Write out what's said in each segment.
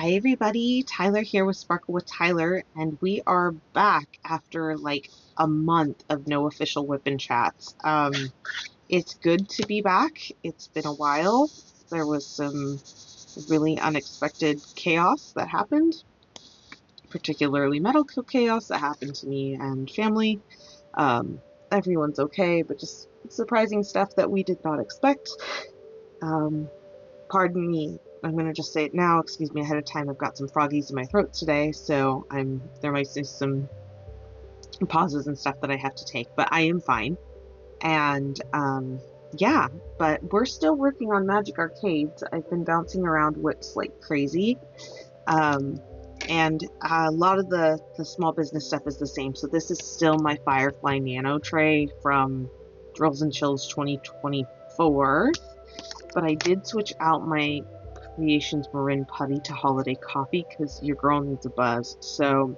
Hi everybody, Tyler here with Sparkle with Tyler, and we are back after like a month of no official WIP chats. It's good to be back. It's been a while. There was some really unexpected chaos that happened, particularly medical chaos that happened to me and family. Um, Everyone's okay, but just surprising stuff that we did not expect. Um, Pardon me, I'm going to just say it now, excuse me ahead of time, I've got some froggies in my throat today, so there might be some pauses and stuff that I have to take, but I am fine. And yeah, but we're still working on Magic Arcades. I've been bouncing around WIPs like crazy. Um, and a lot of the small business stuff is the same. So this is still my Firefly Nano tray from Thrills and Chills 2024. But I did switch out my Creations Morin Putty to Holiday Coffee because your girl needs a buzz. So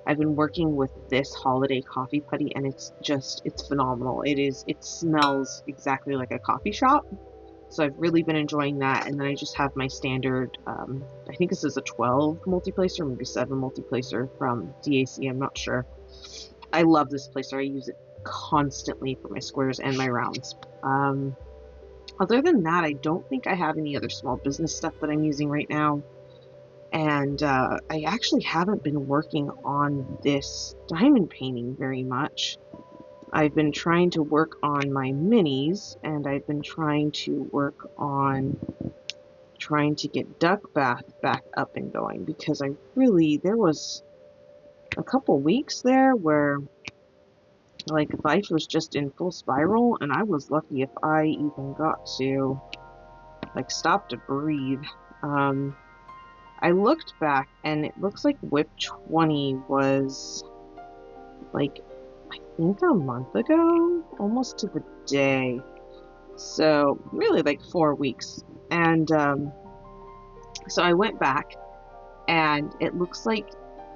I've been working with this Holiday Coffee Putty, and it's phenomenal. It smells exactly like a coffee shop. So I've really been enjoying that. And then I just have my standard, I think this is a 12 multiplacer, maybe 7 multiplacer from DAC, I'm not sure. I love this placer. I use it constantly for my squares and my rounds. Other than that, I don't think I have any other small business stuff that I'm using right now. And I actually haven't been working on this diamond painting very much. I've been trying to work on my minis, and I've been trying to work on trying to get Duck Bath back up and going, because there was a couple weeks there where like life was just in full spiral, and I was lucky if I even got to like stop to breathe. I looked back and it looks like WIP 20 was like, I think a month ago, almost to the day. So really like 4 weeks. And so I went back, and it looks like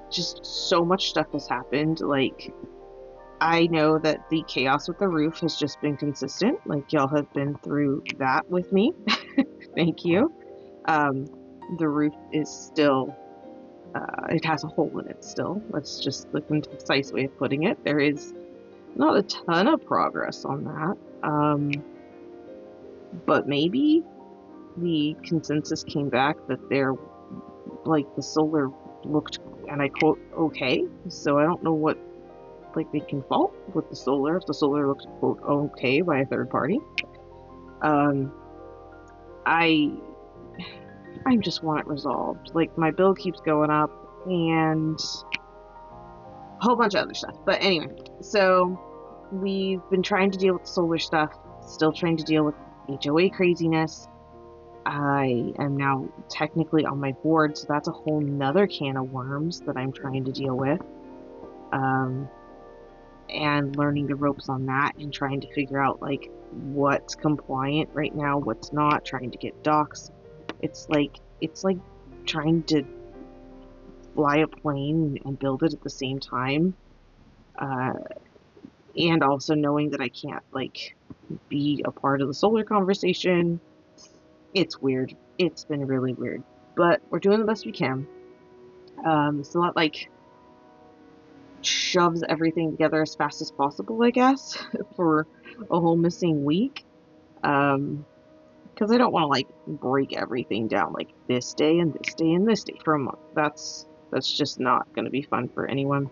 just so much stuff has happened. Like, I know that the chaos with the roof has just been consistent. Like, y'all have been through that with me. Thank you. The roof is still, it has a hole in it still. That's just the concise way of putting it. There is not a ton of progress on that. But maybe the consensus came back that the solar looked, and I quote, okay. So I don't know what they can fault with the solar if the solar looks quote okay by a third party. I just want it resolved. Like, my bill keeps going up and a whole bunch of other stuff. But anyway, so we've been trying to deal with the solar stuff, still trying to deal with HOA craziness. I am now technically on my board, so that's a whole nother can of worms that I'm trying to deal with. And learning the ropes on that and trying to figure out like what's compliant right now, what's not, trying to get docs. It's like trying to fly a plane and build it at the same time. And also knowing that I can't like be a part of the solar conversation. It's weird. It's been really weird, but we're doing the best we can. So that like shoves everything together as fast as possible, I guess, for a whole missing week. Because I don't want to like break everything down like this day and this day and this day for a month. That's just not going to be fun for anyone.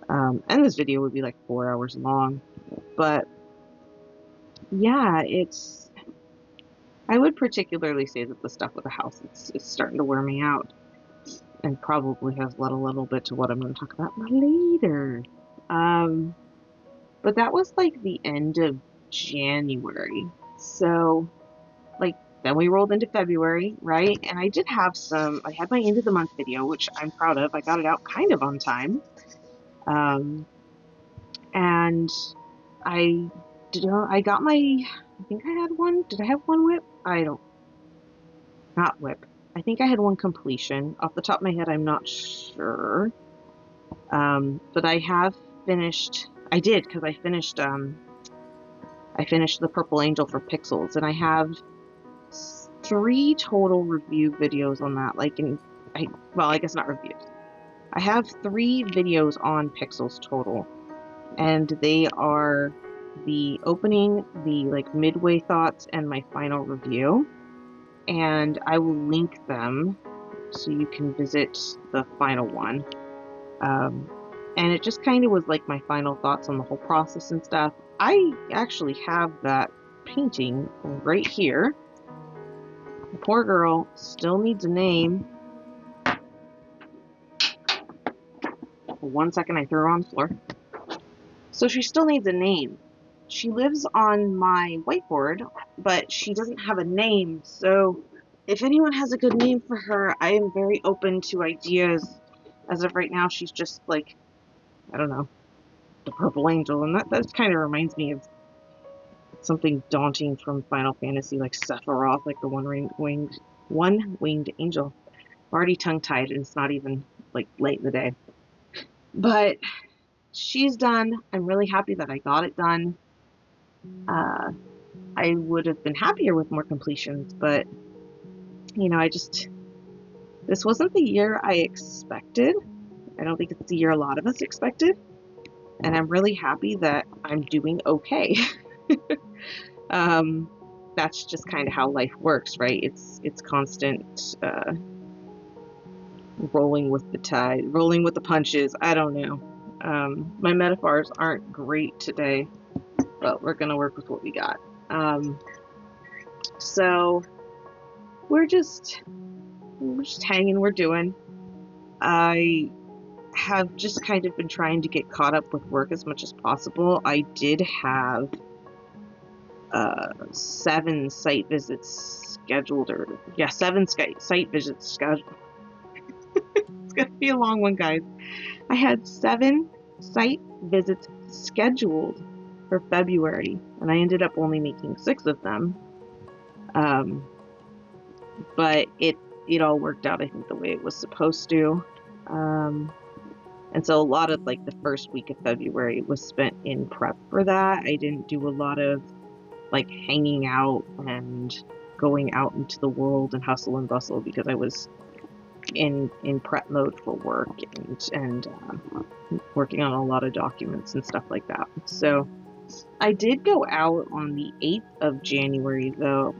And this video would be like 4 hours long. But yeah, I would particularly say that the stuff with the house is starting to wear me out, and probably has led a little bit to what I'm going to talk about later. But that was like the end of January. So like then we rolled into February, right? And I had my end of the month video, which I'm proud of. I got it out kind of on time. And I got I think I had one. Did I have one WIP? Not WIP. I think I had one completion. Off the top of my head, I'm not sure. But I have finished, I did, because I finished the Purple Angel for Pixels, and I have 3 total review videos on that. Like, well, I guess not reviewed. I have 3 videos on Pixels total, and they are the opening, the like midway thoughts, and my final review. And I will link them so you can visit the final one. And it just kind of was like my final thoughts on the whole process and stuff. I actually have that painting right here. The poor girl still needs a name. For 1 second, I threw her on the floor. So she still needs a name. She lives on my whiteboard, but she doesn't have a name. So if anyone has a good name for her, I am very open to ideas. As of right now, she's just like, I don't know, the Purple Angel. And that kind of reminds me of something daunting from Final Fantasy, like Sephiroth, like the one-winged angel. I'm already tongue-tied, and it's not even like late in the day. But she's done. I'm really happy that I got it done. I would have been happier with more completions, but you know, this wasn't the year I expected. I don't think it's the year a lot of us expected, and I'm really happy that I'm doing okay. That's just kind of how life works, right? It's constant rolling with the tide, rolling with the punches. I don't know. My metaphors aren't great today, but we're gonna work with what we got. So we're just hanging, we're doing. I have just kind of been trying to get caught up with work as much as possible. I did have 7 site visits scheduled, 7 site visits scheduled. It's gonna be a long one, guys. I had 7 site visits scheduled for February, and I ended up only making 6 of them. But it all worked out, I think, the way it was supposed to. And so a lot of like the first week of February was spent in prep for that. I didn't do a lot of like hanging out and going out into the world and hustle and bustle because I was in prep mode for work and working on a lot of documents and stuff like that. So I did go out on the 8th of January, though.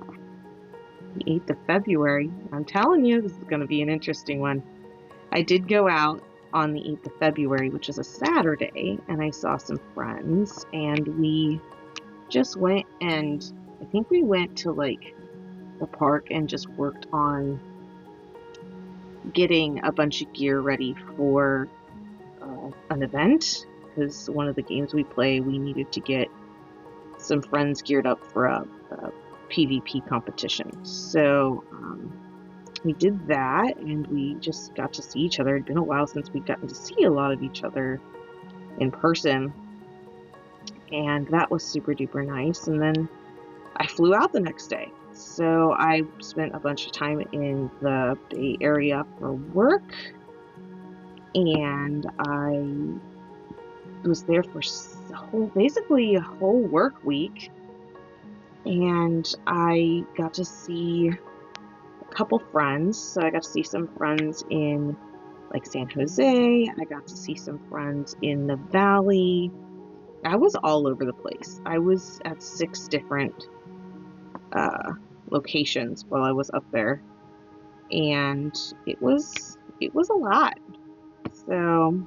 The 8th of February. I'm telling you, this is going to be an interesting one. I did go out on the 8th of February, which is a Saturday, and I saw some friends, and we just went, and I think we went to like the park and just worked on getting a bunch of gear ready for an event, because one of the games we play, we needed to get some friends geared up for a PvP competition. So we did that, and we just got to see each other. It'd been a while since we'd gotten to see a lot of each other in person, and that was super duper nice. And then I flew out the next day, so I spent a bunch of time in the Bay Area for work, and I was there for basically a whole work week, and I got to see a couple friends. So I got to see some friends in like San Jose. I got to see some friends in the Valley. I was all over the place. I was at 6 different locations while I was up there, and it was a lot. So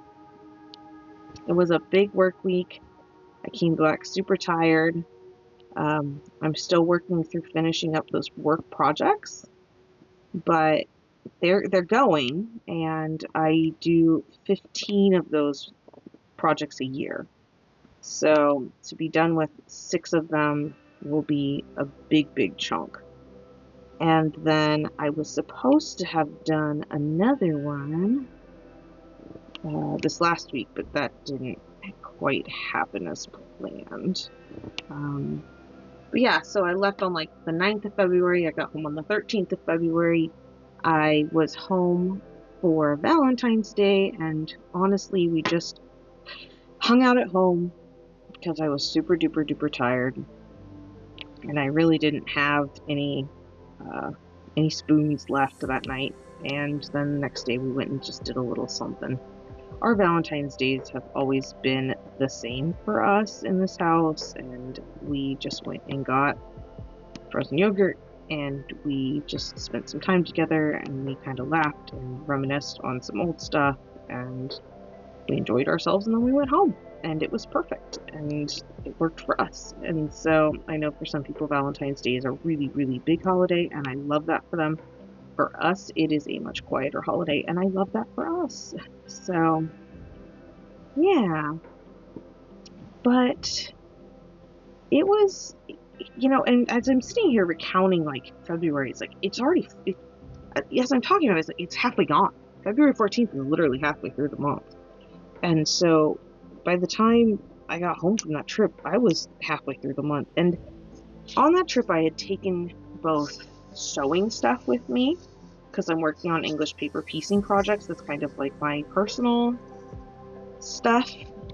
it was a big work week. I came back super tired. I'm still working through finishing up those work projects, but they're going, and I do 15 of those projects a year. So to be done with 6 of them will be a big chunk. And then I was supposed to have done another one this last week, but that didn't quite happen as planned. But yeah, so I left on like the 9th of February. I got home on the 13th of February. I was home for Valentine's Day, and honestly, we just hung out at home because I was super duper tired, and I really didn't have any spoons left that night. and then the next day we went and just did a little something. Our Valentine's days have always been the same for us in this house, and we just went and got frozen yogurt, and we just spent some time together, and we kind of laughed and reminisced on some old stuff, and we enjoyed ourselves, and then we went home, and it was perfect, and it worked for us. And so I know for some people Valentine's Day is a really, really big holiday, and I love that for them. For us, it is a much quieter holiday, and I love that for us. So, yeah. But it was, and as I'm sitting here recounting, like, February, it's like, it's already, as I'm talking about it, it's halfway gone. February 14th is literally halfway through the month. And so, by the time I got home from that trip, I was halfway through the month. And on that trip, I had taken both sewing stuff with me, because I'm working on English paper piecing projects. That's kind of like my personal stuff,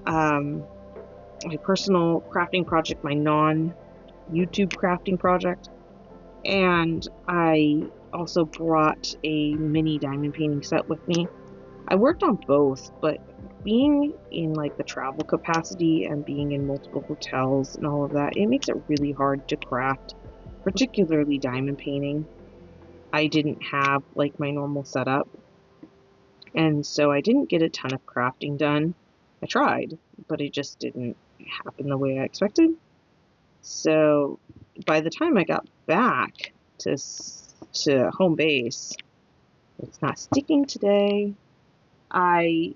my personal crafting project, my non-YouTube crafting project. And I also brought a mini diamond painting set with me. I worked on both, but being in like the travel capacity and being in multiple hotels and all of that, it makes it really hard to craft, particularly diamond painting. I didn't have like my normal setup, and so I didn't get a ton of crafting done. I tried, but it just didn't happen the way I expected. So by the time I got back to home base, it's not sticking today. I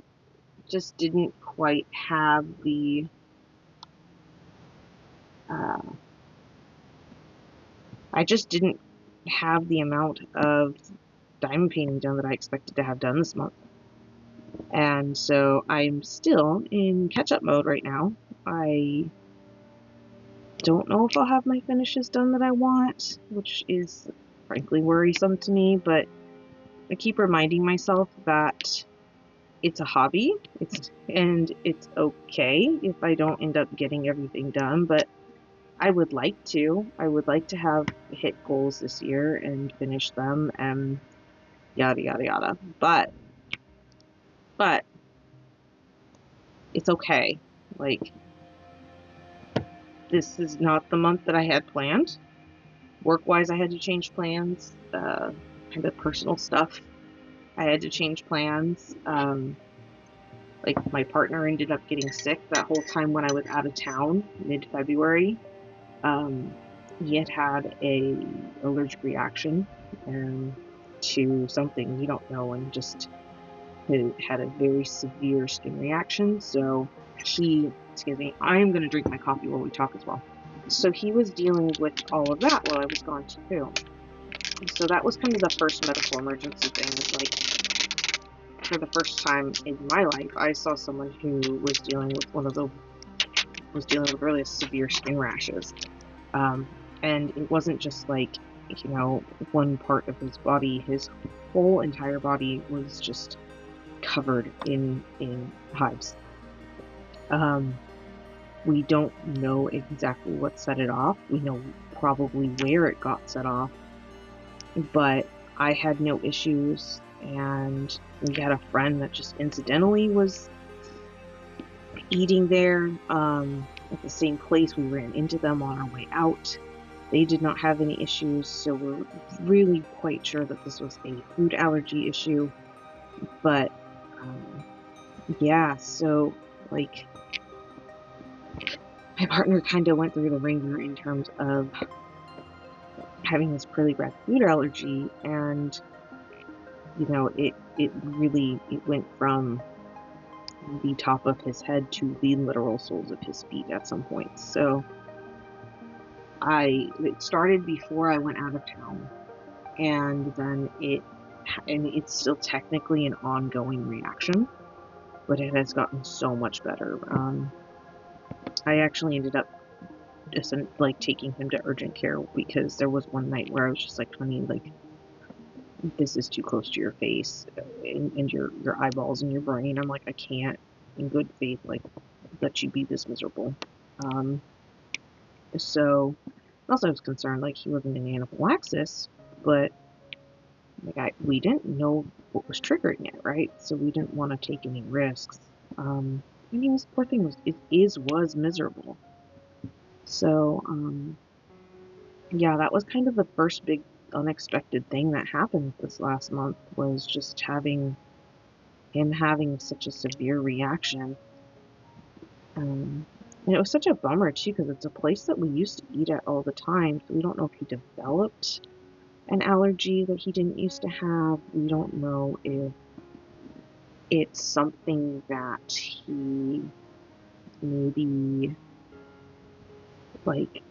just didn't quite have the amount of diamond painting done that I expected to have done this month. And so I'm still in catch-up mode right now. I don't know if I'll have my finishes done that I want, which is frankly worrisome to me, but I keep reminding myself that it's a hobby, and it's okay if I don't end up getting everything done, but I would like to. I would like to have hit goals this year and finish them and yada yada yada. But it's okay. Like, this is not the month that I had planned. Work-wise, I had to change plans. Kind of personal stuff, I had to change plans. Like, my partner ended up getting sick that whole time when I was out of town, mid-February. He had a allergic reaction to something we don't know, and just had a very severe skin reaction. So I'm going to drink my coffee while we talk as well. So he was dealing with all of that while I was gone too. So that was kind of the first medical emergency thing. It's like, for the first time in my life, I saw someone who was dealing with really severe skin rashes. And it wasn't just like, one part of his body. His whole entire body was just covered in hives. We don't know exactly what set it off. We know probably where it got set off, but I had no issues, and we had a friend that just incidentally was eating there at the same place. We ran into them on our way out. They did not have any issues, so we're really quite sure that this was a food allergy issue. But yeah, so like, my partner kind of went through the ringer in terms of having this really bad food allergy, and it went from the top of his head to the literal soles of his feet at some point. So it started before I went out of town, and then it's still technically an ongoing reaction, but it has gotten so much better. I actually ended up just like taking him to urgent care, because there was one night where I was just like, honey, like, this is too close to your face and your eyeballs and your brain. I'm like, I can't in good faith like let you be this miserable. So also I was concerned, like, he wasn't in anaphylaxis, but Like we didn't know what was triggering it, right? So we didn't want to take any risks. I mean, this poor thing was miserable. So, yeah, that was kind of the first big unexpected thing that happened this last month, was just having him having such a severe reaction. And it was such a bummer too, because it's a place that we used to eat at all the time. So we don't know if he developed an allergy that he didn't used to have. We don't know if it's something that he maybe, like,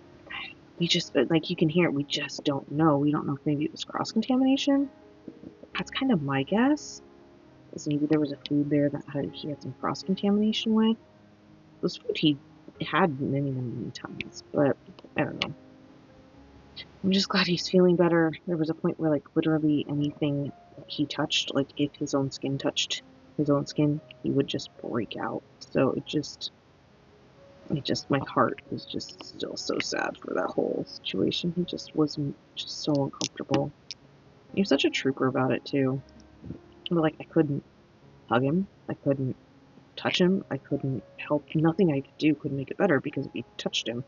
we just, like, you can hear it, we just don't know. We don't know if maybe it was cross-contamination. That's kind of my guess, is maybe there was a food there that he had some cross-contamination with. This food he had many, many, many times, but I don't know. I'm just glad he's feeling better. There was a point where, like, literally anything he touched, like, if his own skin touched his own skin, he would just break out. So my heart was just still so sad for that whole situation. He just was just so uncomfortable. He was such a trooper about it too. But, like, I couldn't hug him. I couldn't touch him. I couldn't help. Nothing I could do could make it better, because if you touched him,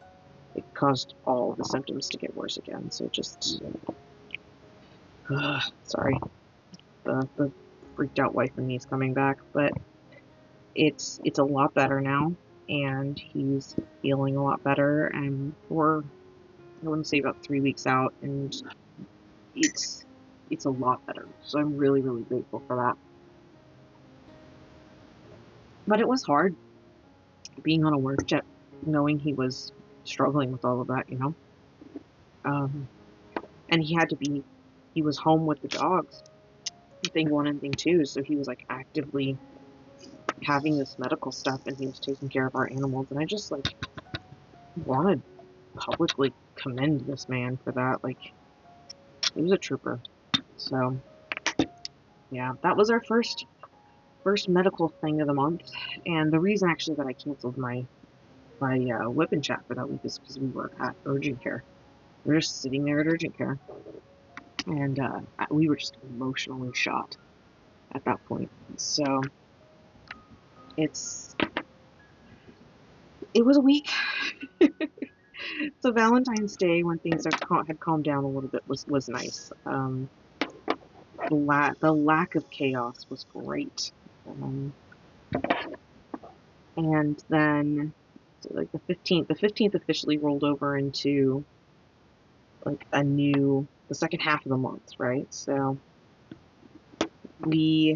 it caused all the symptoms to get worse again. So just, sorry, the freaked out wife in me is coming back, but it's a lot better now, and he's feeling a lot better, and we're, I wouldn't say about 3 weeks out, and it's a lot better. So I'm really, really grateful for that. But it was hard being on a work jet, knowing he was struggling with all of that, you know. And he was home with the dogs, thing one and thing two, so he was, like, actively having this medical stuff, and he was taking care of our animals, and I just, like, want to publicly commend this man for that. Like, he was a trooper. So yeah, that was our first medical thing of the month, and the reason actually that I canceled my WIP Chat for that week is because we were at urgent care. We were just sitting there at urgent care, and we were just emotionally shot at that point. So it was a week. So Valentine's Day, when things had calmed down a little bit, was nice. The lack of chaos was great. And then, so, like, the 15th officially rolled over into, like, the second half of the month, right? So I'm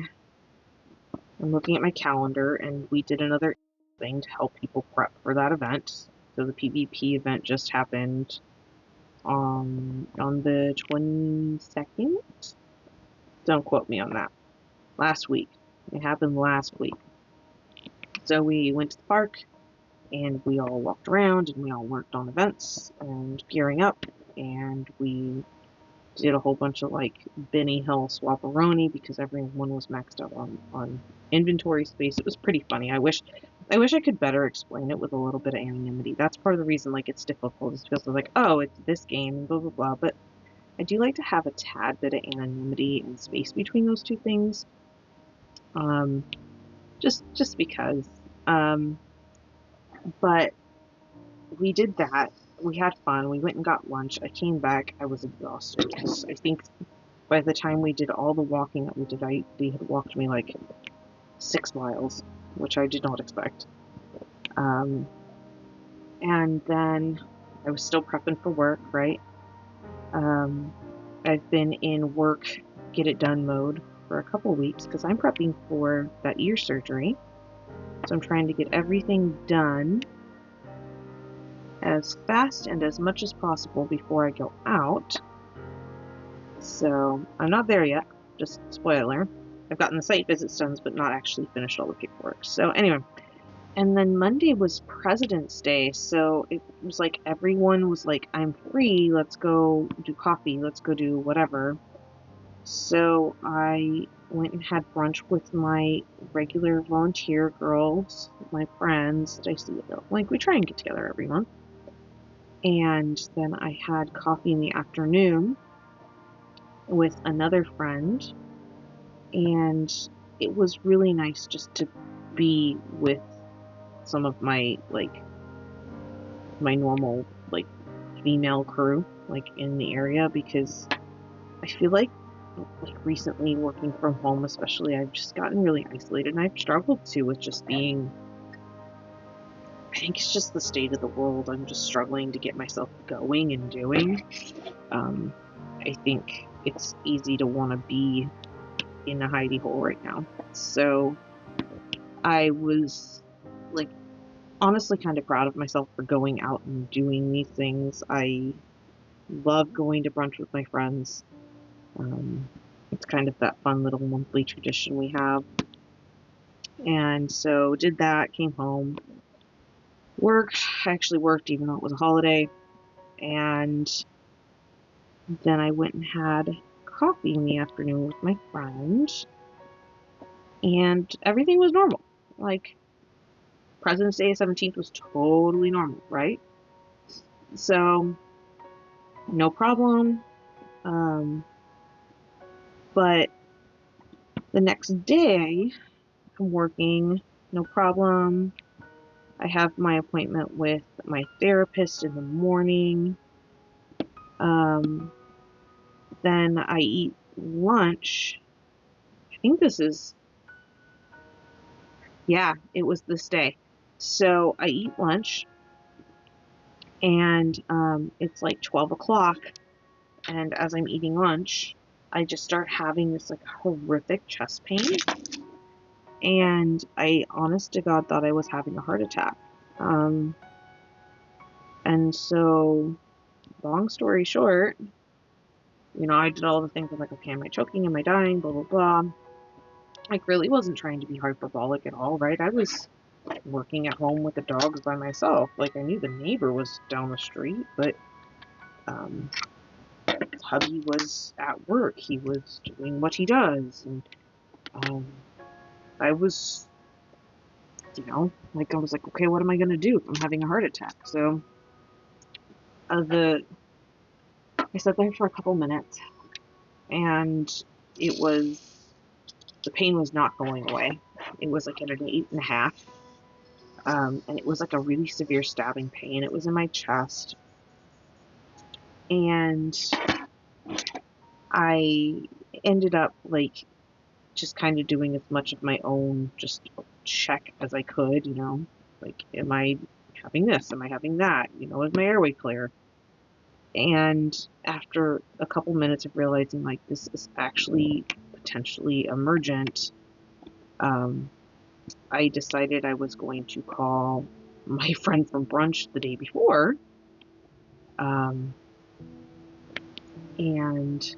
looking at my calendar, and we did another thing to help people prep for that event. So the PvP event just happened on the 22nd. Don't quote me on that. Last week. It happened last week. So we went to the park, and we all walked around, and we all worked on events and gearing up, and we did a whole bunch of, like, Benny Hill swapperoni, because everyone was maxed out on inventory space. It was pretty funny. I wish I could better explain it with a little bit of anonymity. That's part of the reason, like, it's difficult, is because they're like, oh, it's this game, and blah, blah, blah. But I do like to have a tad bit of anonymity and space between those two things. Just because. But we did that. We had fun. We went and got lunch. I came back. I was exhausted, because I think by the time we did all the walking that we did, they had walked me, like, 6 miles, which I did not expect. And then I was still prepping for work, right? I've been in work, get it done mode for a couple weeks, because I'm prepping for that ear surgery. So I'm trying to get everything done as fast and as much as possible before I go out. So I'm not there yet, just spoiler. I've gotten the site visits done, but not actually finished all the paperwork. So anyway, and then Monday was President's Day, so it was like everyone was like, I'm free, let's go do coffee, let's go do whatever. So I went and had brunch with my regular volunteer girls, my friends that I see, like, we try and get together every month. And then I had coffee in the afternoon with another friend, and it was really nice just to be with some of my my normal female crew in the area, because I feel like recently working from home especially, I've just gotten really isolated, and I've struggled too with just being, I think it's just the state of the world. I'm just struggling to get myself going and doing. I think it's easy to want to be in a hidey hole right now. So I was honestly kind of proud of myself for going out and doing these things. I love going to brunch with my friends. It's kind of that fun little monthly tradition we have. And so did that, came home, worked. I actually worked even though it was a holiday. And then I went and had coffee in the afternoon with my friend. And everything was normal. President's Day 17th was totally normal, right? So, no problem. But the next day, I'm working, no problem. I have my appointment with my therapist in the morning. Then I eat lunch. I think this is, yeah, it was this day. So I eat lunch, and it's 12 o'clock. And as I'm eating lunch, I just start having this horrific chest pain. And I, honest to God, thought I was having a heart attack. And so, long story short, I did all the things of okay, am I choking? Am I dying? Blah, blah, blah. Really wasn't trying to be hyperbolic at all, right? I was working at home with the dogs by myself. I knew the neighbor was down the street, but hubby was at work. He was doing what he does. And I was, I was okay, what am I going to do if I'm having a heart attack? So I sat there for a couple minutes, and the pain was not going away. It was at an 8.5. And it was a really severe stabbing pain. It was in my chest. And I ended up just kind of doing as much of my own just check as I could, am I having this? Am I having that? Is my airway clear? And after a couple minutes of realizing this is actually potentially emergent, I decided I was going to call my friend from brunch the day before. And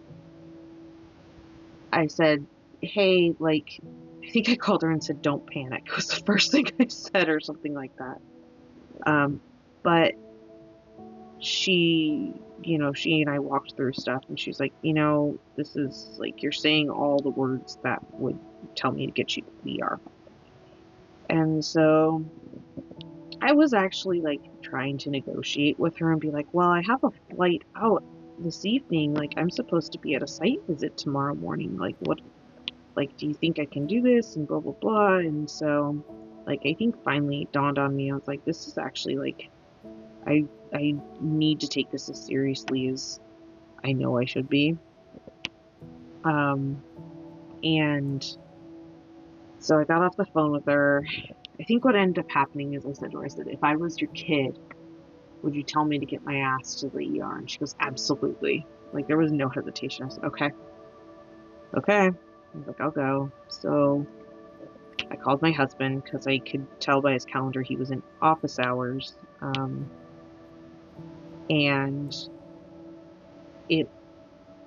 I said, hey, I think I called her and said, don't panic. It was the first thing I said, or something like that. But she and I walked through stuff, and she's like, this is you're saying all the words that would tell me to get you to the ER. And so I was actually trying to negotiate with her and be well, I have a flight out this evening. I'm supposed to be at a site visit tomorrow morning. What, do you think I can do this? And blah, blah, blah. And so, I think finally it dawned on me. I was this is actually, I need to take this as seriously as I know I should be. And so I got off the phone with her. I think what ended up happening is I said to her, if I was your kid, would you tell me to get my ass to the ER? And she goes, absolutely. There was no hesitation. I said, okay. I was I'll go. So I called my husband, because I could tell by his calendar he was in office hours. And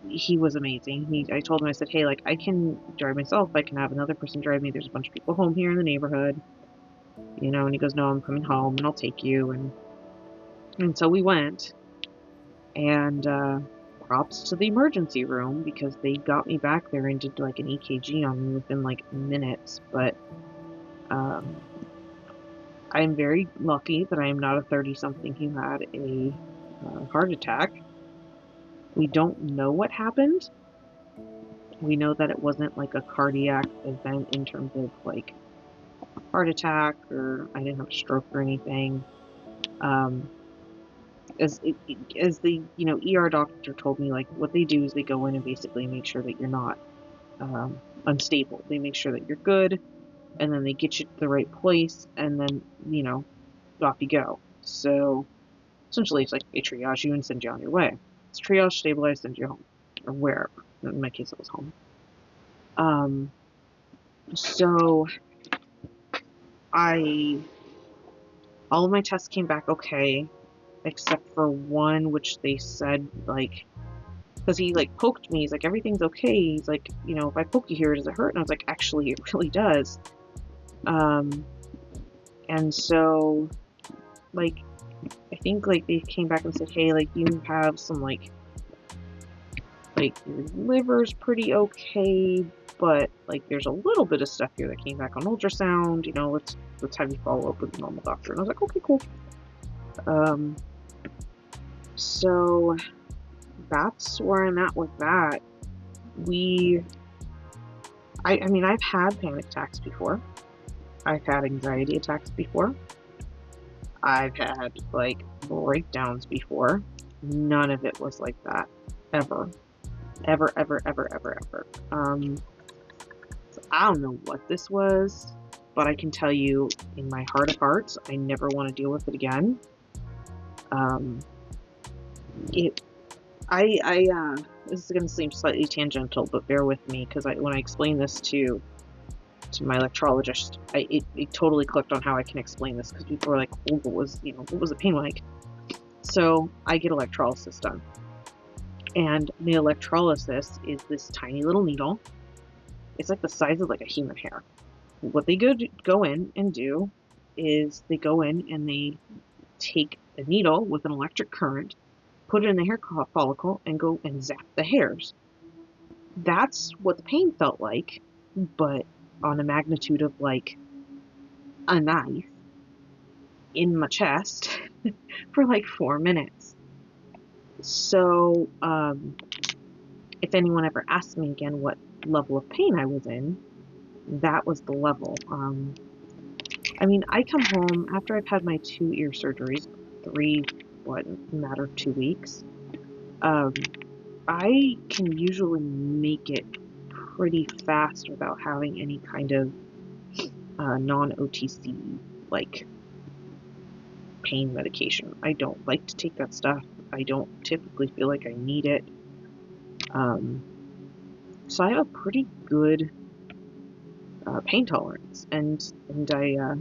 he was amazing. I told him, I said, hey, I can drive myself. I can have another person drive me. There's a bunch of people home here in the neighborhood. And he goes, no, I'm coming home, and I'll take you. And so we went, and props to the emergency room, because they got me back there and did an EKG on me within minutes. But I'm very lucky that I am not a 30-something who had a heart attack. We don't know what happened. We know that it wasn't like a cardiac event in terms of like heart attack, or I didn't have a stroke or anything. As the ER doctor told me, like what they do is they go in and basically make sure that you're not unstable. They make sure that you're good, and then they get you to the right place, and then off you go. So essentially, it's like they triage you and send you on your way. It's triage, stabilize, send you home, or wherever. In my case, it was home. So all of my tests came back okay, except for one, which they said, like, because he like poked me, he's like, everything's okay. He's like, if I poke you here, does it hurt? And I was like, actually, it really does. And so, like, I think like they came back and said, hey, like you have some like your liver's pretty okay, but like there's a little bit of stuff here that came back on ultrasound. Let's have you follow up with a normal doctor. And I was like, okay, cool. So that's where I'm at with that. I mean, I've had panic attacks before. I've had anxiety attacks before. I've had like breakdowns before. None of it was like that. Ever. Ever. So I don't know what this was, but I can tell you in my heart of hearts, I never want to deal with it again. This is going to seem slightly tangential, but bear with me, because when I explain this to my electrologist, it totally clicked on how I can explain this, because people were like, oh, what was the pain like? So I get electrolysis done, and the electrolysis is this tiny little needle. It's like the size of like a human hair. What they go in and do is they go in and they take a needle with an electric current, put it in the hair follicle, and go and zap the hairs. That's what the pain felt like, but on a magnitude of like a knife in my chest for like 4 minutes. So if anyone ever asks me again what level of pain I was in, that was the level. I mean, I come home after I've had my 2 ear surgeries, 2 weeks. I can usually make it pretty fast without having any kind of non-OTC like pain medication. I don't like to take that stuff. I don't typically feel like I need it. So I have a pretty good pain tolerance, and I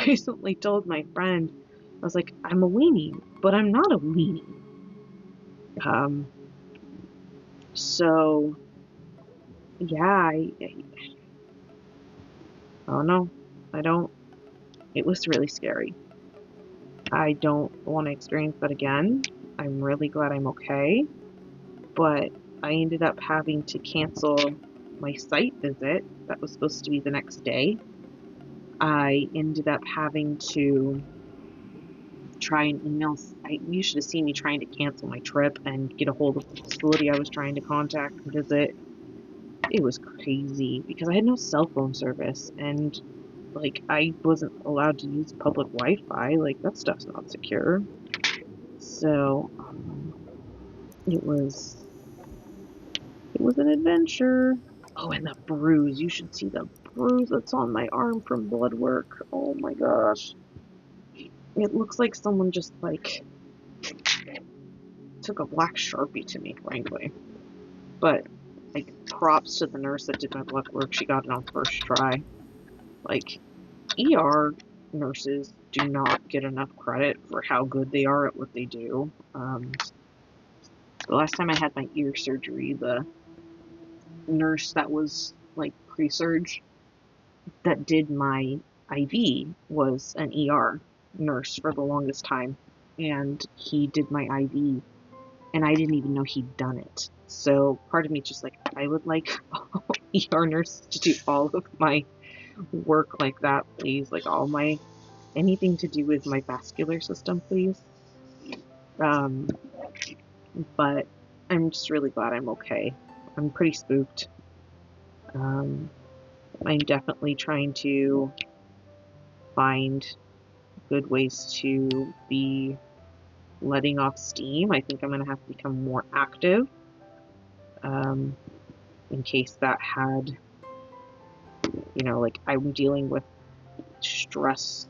recently told my friend, I was like, I'm a weenie, but I'm not a weenie. So yeah, oh no, I don't. It was really scary. I don't want to experience that again. I'm really glad I'm okay, but I ended up having to cancel my site visit that was supposed to be the next day. I ended up having to try and email. You should have seen me trying to cancel my trip and get a hold of the facility I was trying to contact and visit. It was crazy because I had no cell phone service, and like I wasn't allowed to use public Wi-Fi. Like that stuff's not secure. So it was an adventure. Oh, and the bruise. You should see the bruise that's on my arm from blood work. Oh my gosh. It looks like someone just like took a black Sharpie to me, frankly. But like props to the nurse that did my blood work. She got it on first try. Like ER nurses do not get enough credit for how good they are at what they do. The last time I had my ear surgery, the nurse that was like pre-surge that did my IV was an ER nurse for the longest time, and he did my IV, and I didn't even know he'd done it. So part of me just like, I would like ER nurses to do all of my work like that, please. Like anything to do with my vascular system, please. But I'm just really glad I'm okay. I'm pretty spooked. I'm definitely trying to find good ways to be letting off steam. I think I'm going to have to become more active, in case that had, you know, like I'm dealing with stress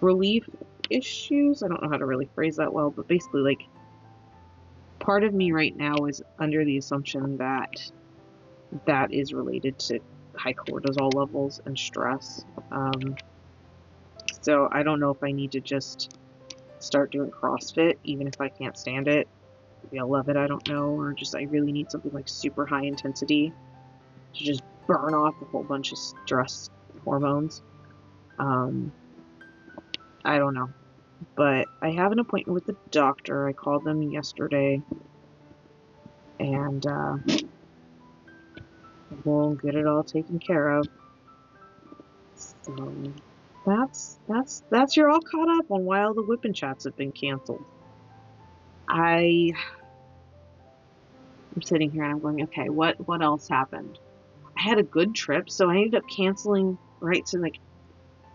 relief issues. I don't know how to really phrase that well, but basically, like, part of me right now is under the assumption that that is related to high cortisol levels and stress. So I don't know if I need to just start doing CrossFit, even if I can't stand it. Maybe I'll love it, I don't know, or just I really need something like super high intensity to just burn off a whole bunch of stress hormones. I don't know. But I have an appointment with the doctor. I called them yesterday, and we'll get it all taken care of. So that's you're all caught up on why all the WIP chats have been canceled. I'm sitting here and I'm going, okay, what else happened? I had a good trip, so I ended up canceling, right? So like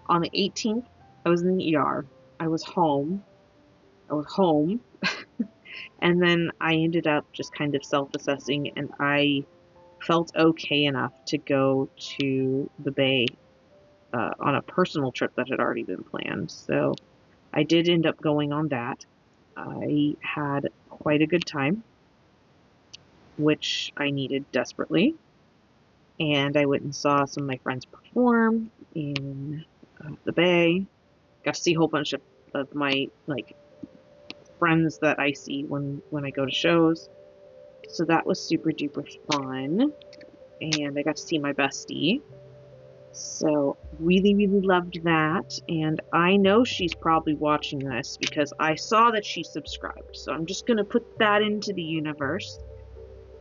on the 18th, I was in the ER. I was home. And then I ended up just kind of self-assessing, and I felt okay enough to go to the Bay on a personal trip that had already been planned. So I did end up going on that. I had quite a good time, which I needed desperately. And I went and saw some of my friends perform in the Bay. Got to see a whole bunch of my like friends that I see when I go to shows. So that was super duper fun. And I got to see my bestie. So really, really loved that. And I know she's probably watching this because I saw that she subscribed. So I'm just going to put that into the universe.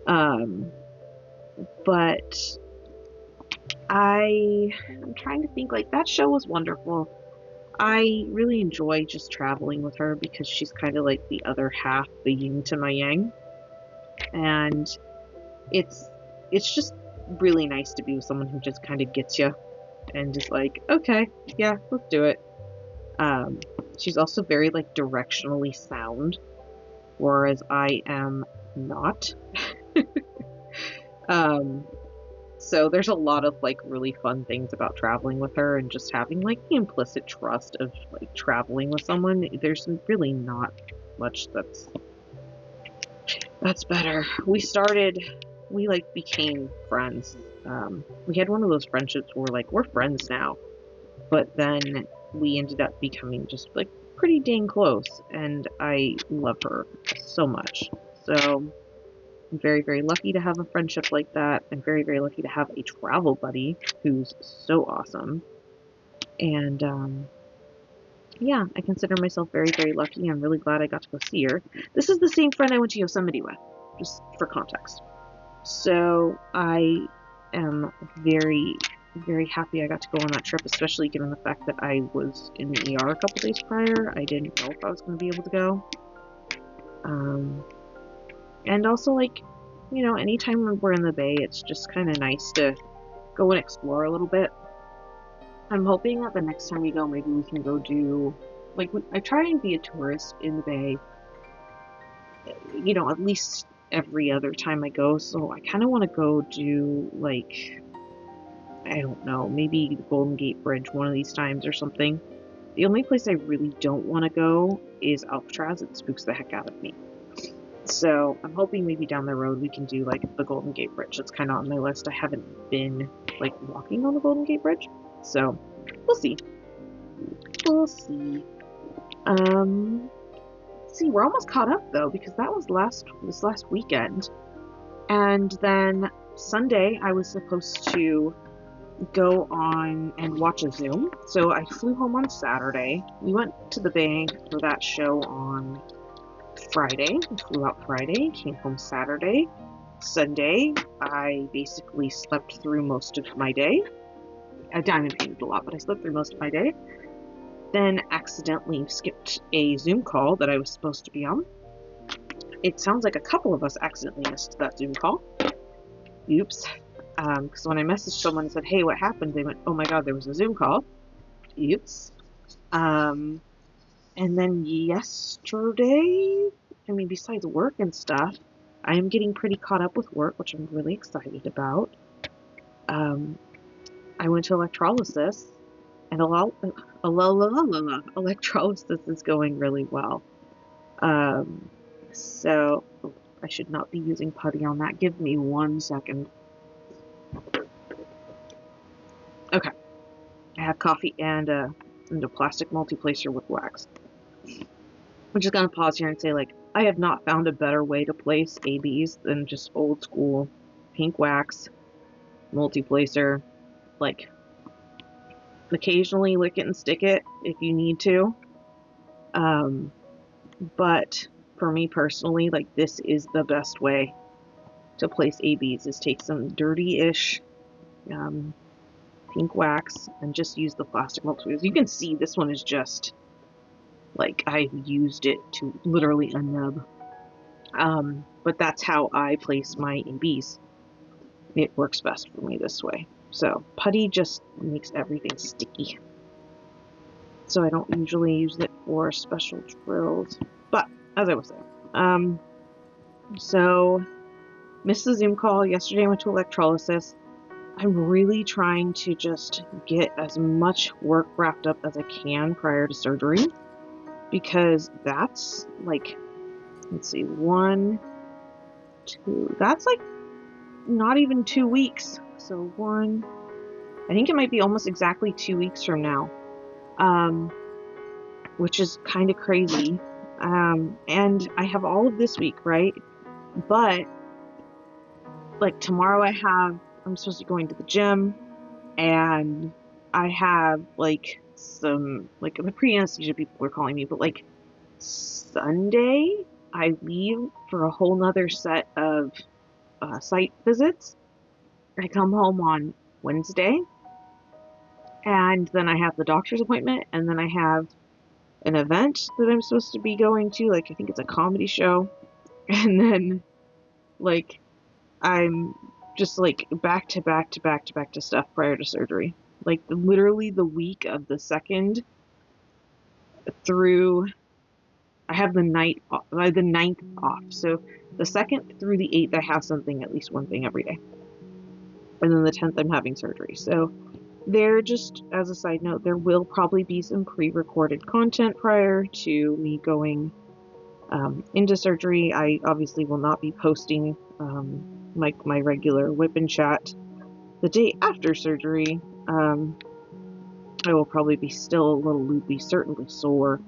But I'm trying to think, like, that show was wonderful. I really enjoy just traveling with her because she's kind of like the other half, the yin to my yang. And it's just really nice to be with someone who just kind of gets you and just like, okay, yeah, let's do it. She's also very like directionally sound, whereas I am not. So there's a lot of like really fun things about traveling with her, and just having like the implicit trust of like traveling with someone. There's really not much that's better. We like became friends. We had one of those friendships where like we're friends now, but then we ended up becoming just like pretty dang close, and I love her so much. So I'm very, very lucky to have a friendship like that. I'm very, very lucky to have a travel buddy who's so awesome. And yeah, I consider myself very, very lucky. I'm really glad I got to go see her. This is the same friend I went to Yosemite with, just for context. So I am very, very happy I got to go on that trip, especially given the fact that I was in the ER a couple days prior. I didn't know if I was going to be able to go. And also, like, you know, anytime we're in the Bay, it's just kind of nice to go and explore a little bit. I'm hoping that the next time we go, maybe we can go do, like, I try and be a tourist in the Bay, you know, at least every other time I go, so I kind of want to go do, like, I don't know, maybe the Golden Gate Bridge one of these times or something. The only place I really don't want to go is Alcatraz. It spooks the heck out of me. So I'm hoping maybe down the road we can do like the Golden Gate Bridge. That's kind of on my list. I haven't been like walking on the Golden Gate Bridge, so we'll see. We'll see. See, we're almost caught up though, because that was this last weekend, and then Sunday I was supposed to go on and watch a Zoom. So I flew home on Saturday. We went to the Bay for that show on Friday. We flew out Friday, came home Saturday. Sunday, I basically slept through most of my day. I diamond painted a lot, but I slept through most of my day. Then accidentally skipped a Zoom call that I was supposed to be on. it sounds like a couple of us accidentally missed that Zoom call. Oops. Because when I messaged someone and said, hey, what happened? They went, oh my god, there was a Zoom call. Oops. And then yesterday, I mean, besides work and stuff, I am getting pretty caught up with work, which I'm really excited about. I went to electrolysis, and electrolysis is going really well. So I should not be using putty on that. Give me 1 second. Okay. I have coffee and a plastic multiplacer with wax. I'm just gonna pause here and say, like, I have not found a better way to place ABs than just old school pink wax multiplacer. Like, occasionally lick it and stick it if you need to. But for me personally, like, this is the best way to place ABs, is take some dirty-ish pink wax and just use the plastic multipliers. You can see this one is just, like, I've used it to literally a nub. But that's how I place my ABs. It works best for me this way. So putty just makes everything sticky. So I don't usually use it for special drills. But as I was saying, so missed the Zoom call yesterday. I went to electrolysis. I'm really trying to just get as much work wrapped up as I can prior to surgery, because that's like, let's see, 1, 2, that's like not even 2 weeks. So I think it might be almost exactly 2 weeks from now, which is kind of crazy. And I have all of this week, right? But like tomorrow I'm supposed to be going to the gym, and I have like some, like, the pre-anesthesia people are calling me, but like Sunday I leave for a whole nother set of site visits. I come home on Wednesday, and then I have the doctor's appointment, and then I have an event that I'm supposed to be going to, like, I think it's a comedy show, and then like I'm just like back to back to stuff prior to surgery. Like literally the week of the 2nd through, I have the 9th off. So the 2nd through the 8th, I have something, at least one thing every day. And then the 10th, I'm having surgery. So there, just as a side note, there will probably be some pre-recorded content prior to me going into surgery. I obviously will not be posting my regular WIP Chat the day after surgery. I will probably be still a little loopy, certainly sore,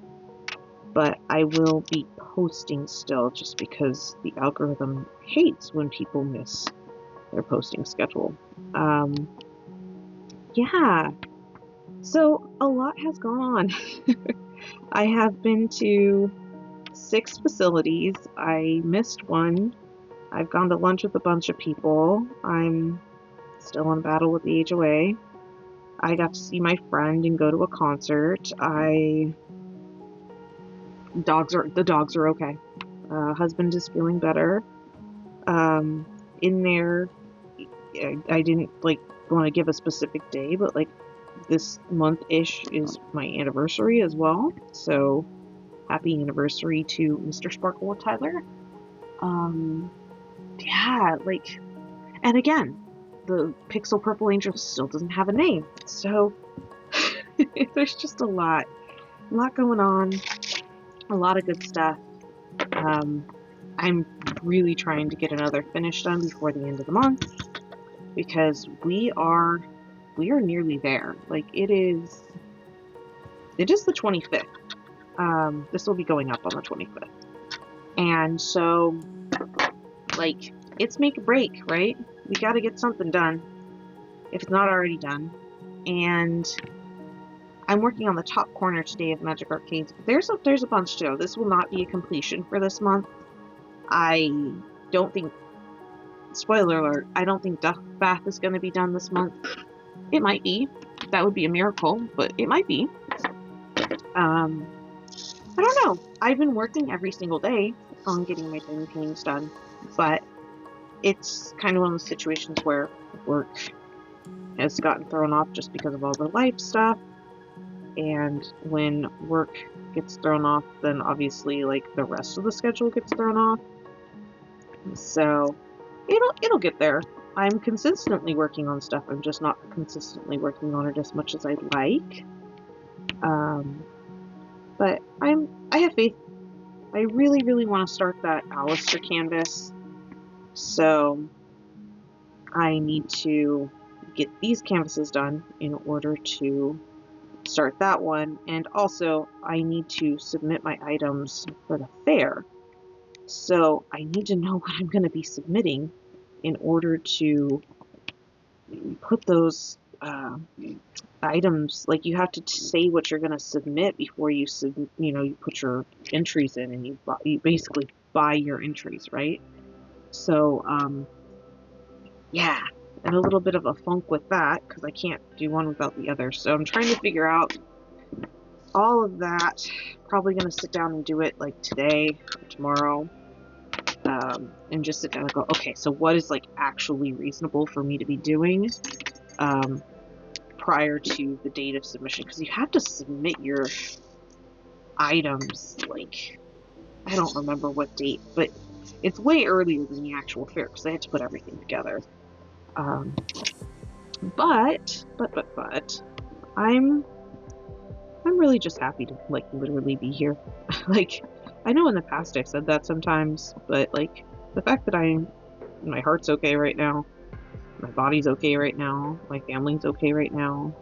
but I will be posting still, just because the algorithm hates when people miss their posting schedule. Yeah, so a lot has gone on. I have been to 6 facilities. I missed one. I've gone to lunch with a bunch of people. I'm still in battle with the HOA. I got to see my friend and go to a concert. The dogs are okay. Husband is feeling better. In there, I didn't like want to give a specific day, but like this month-ish is my anniversary as well. So happy anniversary to Mr. Sparklewithtyler. Yeah, like, and again, the Pixel Purple Angel still doesn't have a name, so there's just a lot going on, a lot of good stuff. I'm really trying to get another finish done before the end of the month, because we are nearly there. Like, it is the 25th. This will be going up on the 25th, and so, like, it's make or break, right? We got to get something done, if it's not already done. And I'm working on the top corner today of Magic Arcardes. But there's a bunch to go. This will not be a completion for this month. I don't think, spoiler alert, I don't think Duck Bath is going to be done this month. It might be. That would be a miracle, but it might be. I don't know. I've been working every single day, on getting my tiny paintings done, but it's kind of one of those situations where work has gotten thrown off just because of all the life stuff, and when work gets thrown off, then obviously like the rest of the schedule gets thrown off. So it'll get there. I'm consistently working on stuff. I'm just not consistently working on it as much as I'd like. But I have faith. I really, really want to start that Alistair canvas. So I need to get these canvases done in order to start that one. And also I need to submit my items for the fair. So I need to know what I'm going to be submitting in order to put those items, like you have to say what you're going to submit before you submit, you put your entries in, and you basically buy your entries, right? So yeah, and a little bit of a funk with that because I can't do one without the other. So I'm trying to figure out all of that. Probably going to sit down and do it like today or tomorrow. And just sit down and go, okay, so what is like actually reasonable for me to be doing prior to the date of submission? Because you have to submit your items, like, I don't remember what date, but it's way earlier than the actual fair because I had to put everything together. But I'm really just happy to like literally be here. Like, I know in the past I've said that sometimes, but like the fact that my heart's okay right now, my body's okay right now, my family's okay right now.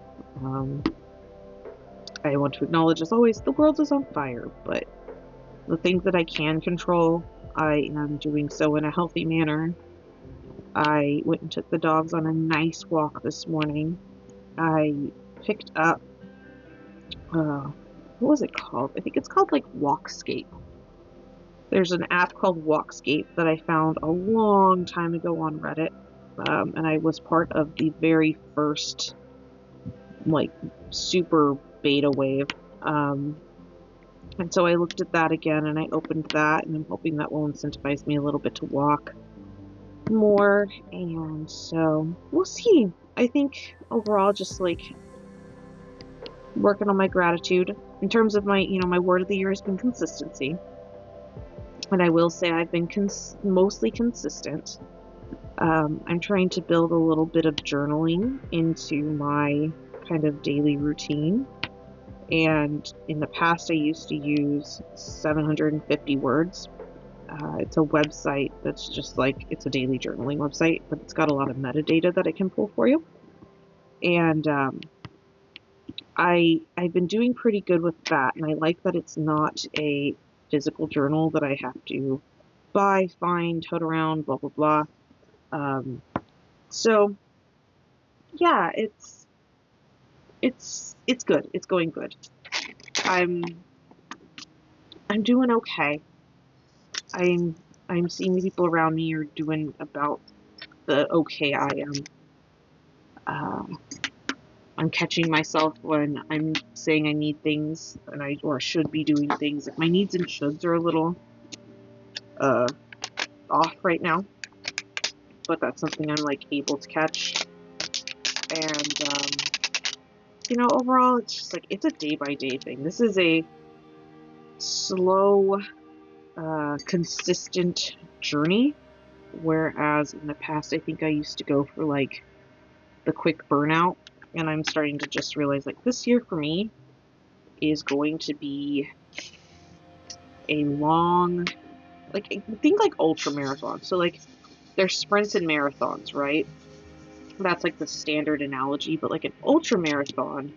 I want to acknowledge, as always, the world is on fire, but the things that I can control, I am doing so in a healthy manner. I went and took the dogs on a nice walk this morning. I picked up, what was it called? I think it's called like Walkscape. There's an app called Walkscape that I found a long time ago on Reddit, and I was part of the very first like super beta wave, and so I looked at that again and I opened that, and I'm hoping that will incentivize me a little bit to walk more, and so we'll see. I think overall just like working on my gratitude. In terms of my, my word of the year has been consistency. And I will say I've been mostly consistent. I'm trying to build a little bit of journaling into my kind of daily routine. And in the past, I used to use 750 words. It's a website that's just like, it's a daily journaling website, but it's got a lot of metadata that it can pull for you. And I've been doing pretty good with that. And I like that it's not a physical journal that I have to buy, find, tote around, blah, blah, blah. So yeah, it's good. It's going good. I'm doing okay. I'm seeing the people around me are doing about the okay I am. I'm catching myself when I'm saying I need things and or should be doing things. My needs and shoulds are a little off right now, but that's something I'm like able to catch. And overall, it's just like it's a day by day thing. This is a slow, consistent journey, whereas in the past I think I used to go for like the quick burnout. And I'm starting to just realize, like, this year for me is going to be a long, like, think like ultra marathon. So, like, there's sprints and marathons, right? That's like the standard analogy. But like an ultra marathon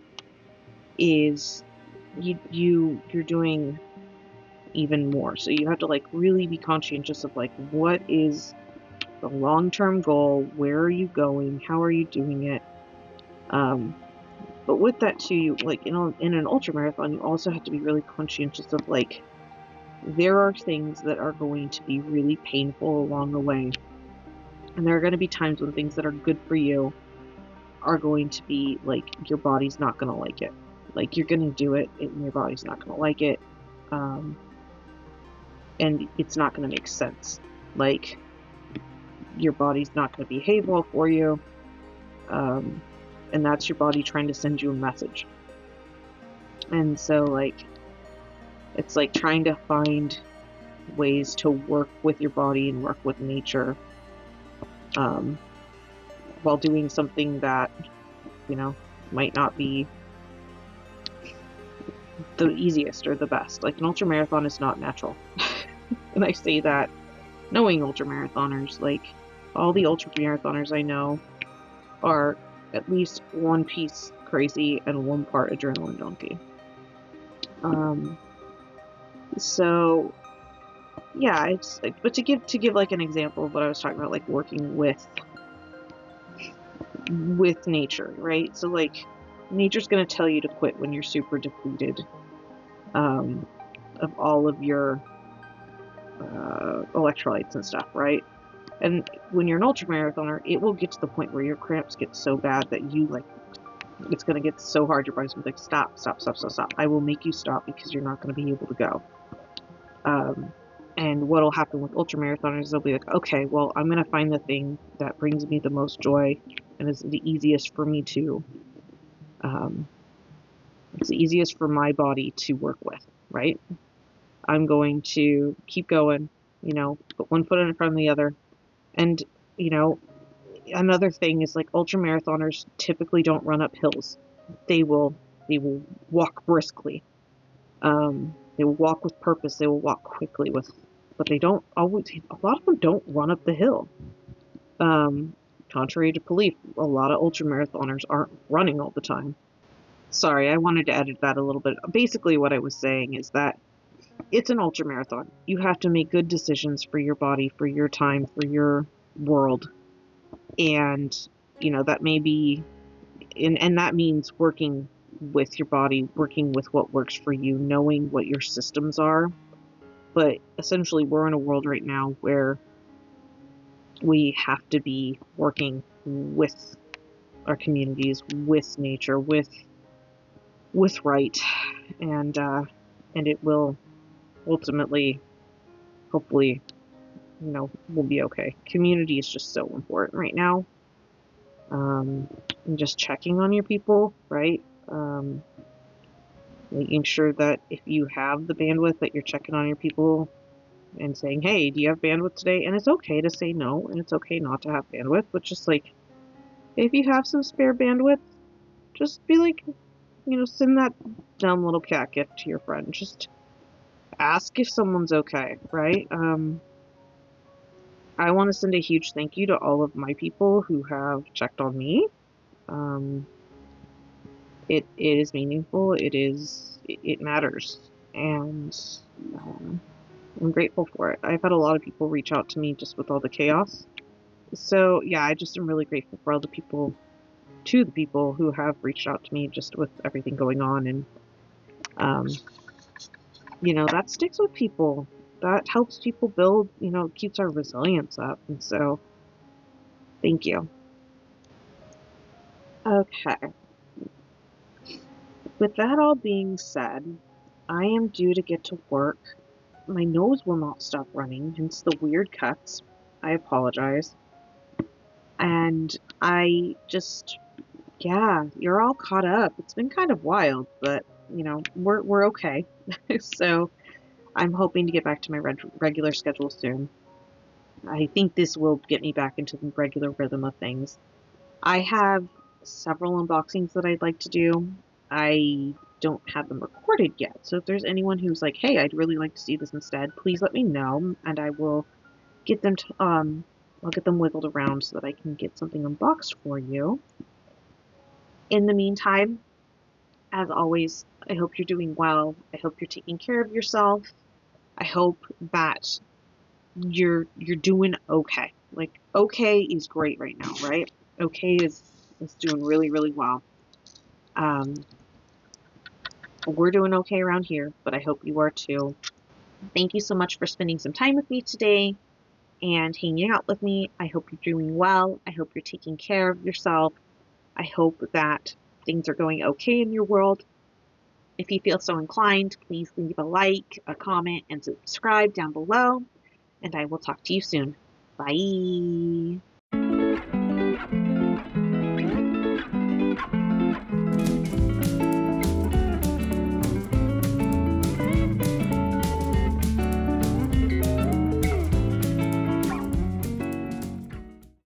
is you're doing even more. So you have to like really be conscientious of like what is the long-term goal, where are you going, how are you doing it. But with that too, you like in an ultra marathon, you also have to be really conscientious of like there are things that are going to be really painful along the way, and there are going to be times when things that are good for you are going to be like your body's not going to like it. Like you're going to do it, and your body's not going to like it. and it's not going to make sense. Like, your body's not going to behave well for you, and that's your body trying to send you a message. And so, like, it's like trying to find ways to work with your body and work with nature, while doing something that, you know, might not be the easiest or the best. Like, an ultramarathon is not natural. And I say that knowing ultramarathoners. Like, all the ultramarathoners I know are at least one piece crazy and one part adrenaline donkey. So yeah, it's like, but to give like an example of what I was talking about, like working with nature, right? So like, nature's going to tell you to quit when you're super depleted of all of your electrolytes and stuff, right? And when you're an ultramarathoner, it will get to the point where your cramps get so bad that you, like, it's going to get so hard, your body's going to be like, stop. I will make you stop because you're not going to be able to go. And what'll happen with ultramarathoners, they'll be like, okay, well, I'm going to find the thing that brings me the most joy and is the easiest for me to, it's the easiest for my body to work with, right? I'm going to keep going, you know, put one foot in front of the other. And, you know, another thing is, like, ultramarathoners typically don't run up hills. They will walk briskly. They will walk with purpose. They will walk quickly but they don't always, a lot of them don't run up the hill. Contrary to belief, a lot of ultramarathoners aren't running all the time. Sorry, I wanted to edit that a little bit. Basically, what I was saying is that it's an ultramarathon. You have to make good decisions for your body, for your time, for your world. And, you know, that may be, and that means working with your body, working with what works for you, knowing what your systems are. But essentially, we're in a world right now where we have to be working with our communities, with nature, with right, and it will ultimately, hopefully, you know, we'll be okay. Community is just so important right now. And just checking on your people, right? Making sure that if you have the bandwidth, that you're checking on your people and saying, hey, do you have bandwidth today? And it's okay to say no, and it's okay not to have bandwidth, but just like, if you have some spare bandwidth, just be like, you know, send that dumb little cat gift to your friend. Just ask if someone's okay, right? I want to send a huge thank you to all of my people who have checked on me. It is meaningful. It matters, and I'm grateful for it. I've had a lot of people reach out to me just with all the chaos. So yeah, I just am really grateful for all the people, who have reached out to me just with everything going on, and you know, that sticks with people. That helps people build, you know, keeps our resilience up. And so, thank you. Okay. With that all being said, I am due to get to work. My nose will not stop running, hence the weird cuts. I apologize. And I just, yeah, you're all caught up. It's been kind of wild, but, you know, we're okay. So, I'm hoping to get back to my regular schedule soon. I think this will get me back into the regular rhythm of things. I have several unboxings that I'd like to do. I don't have them recorded yet, so if there's anyone who's like, hey, I'd really like to see this instead, please let me know, and I will get them I'll get them wiggled around so that I can get something unboxed for you. In the meantime, as always, I hope you're doing well. I hope you're taking care of yourself. I hope that you're doing okay. Like, okay is great right now, right? Okay is doing really, really well. We're doing okay around here, but I hope you are too. Thank you so much for spending some time with me today and hanging out with me. I hope you're doing well. I hope you're taking care of yourself. I hope that things are going okay in your world. If you feel so inclined, please leave a like, a comment, and subscribe down below, and I will talk to you soon. Bye.